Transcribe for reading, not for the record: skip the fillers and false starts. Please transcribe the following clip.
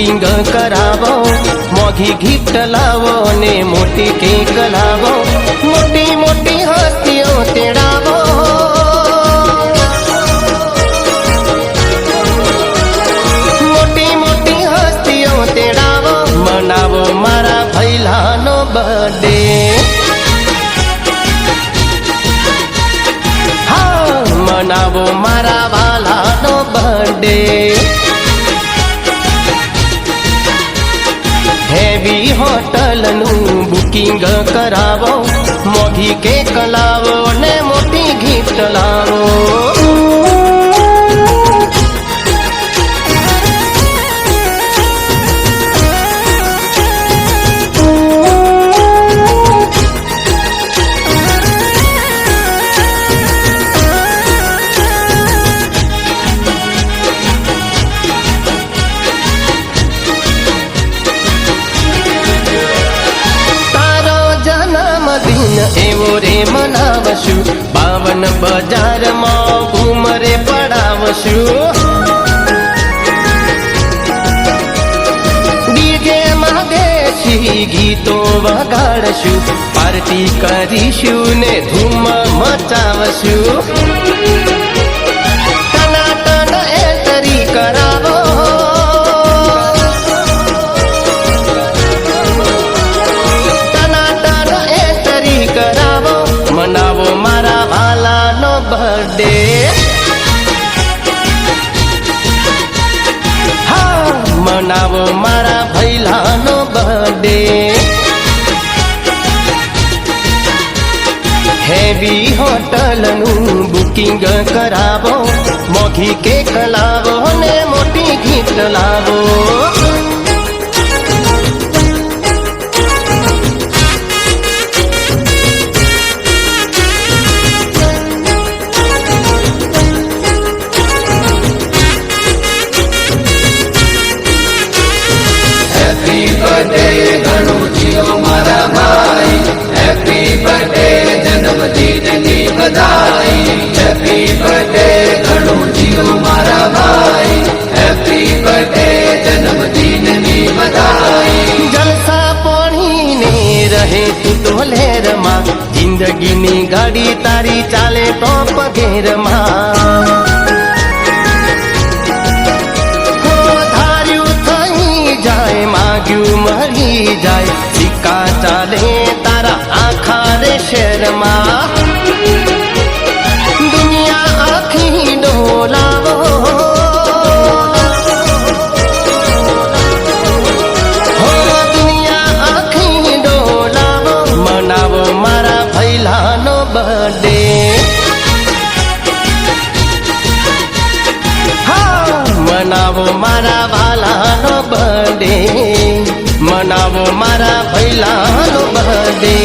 Booking કરાવો, મોઘી gift લાવો ને મોટી કેક લાવો, મોટી મોટી હસ્તીઓ તેડાવો, મોટી મોટી હસ્તીઓ તેડાવો, મનાવો મારા ભૈલાનો બર્થડે, હા મનાવો મારા વાલાનો બર્થડે। હેવી હોટલનું બુકિંગ કરાવો, મોઘી કેક લાવો ને મોટી ગિફ્ટ લાવો, એવો રે મનાવશું, 52 બજારમાં ઉમરે પડાવશું, ડીજે માં દેશી ગીતો વગાડશું, પાર્ટી કરીશું ને ધૂમ મચાવશું, ટનાટન એન્ટ્રી કરાવો, મનાવો મારા વાલાનો બર્થડે, હા મનાવો મારા ભૈલાનો બર્થડે। હેવી હોટલનું બુકિંગ કરાવો, મોઘી કેક લાવો ને મોટી ગિફ્ટ લાવો, હેપી બર્થડે જન્મદિનની બધાઈ, હેપી બર્થડે ઘણું જીવો મારા ભાઈ, હેપી બર્થડે જન્મદિનની બધાઈ। જલસા પાણીને રહે તું તો લહેરમાં, જિંદગીની ગાડી તારી ચાલે ટોપ ગેરમાં, ધાર્યું થઈ જાય માગ્યું મળી જાય, સિક્કા ચાલે તારા આખા રે શહેરમાં, દુનિયા આખી ડોલાવો, હો દુનિયા આખી ડોલાવો, મનાવો મારા ભૈલાનો બર્થડે, હા મનાવો મારા વાલાનો બર્થડે, મનાવો મારા ભૈલાનો બર્થડે।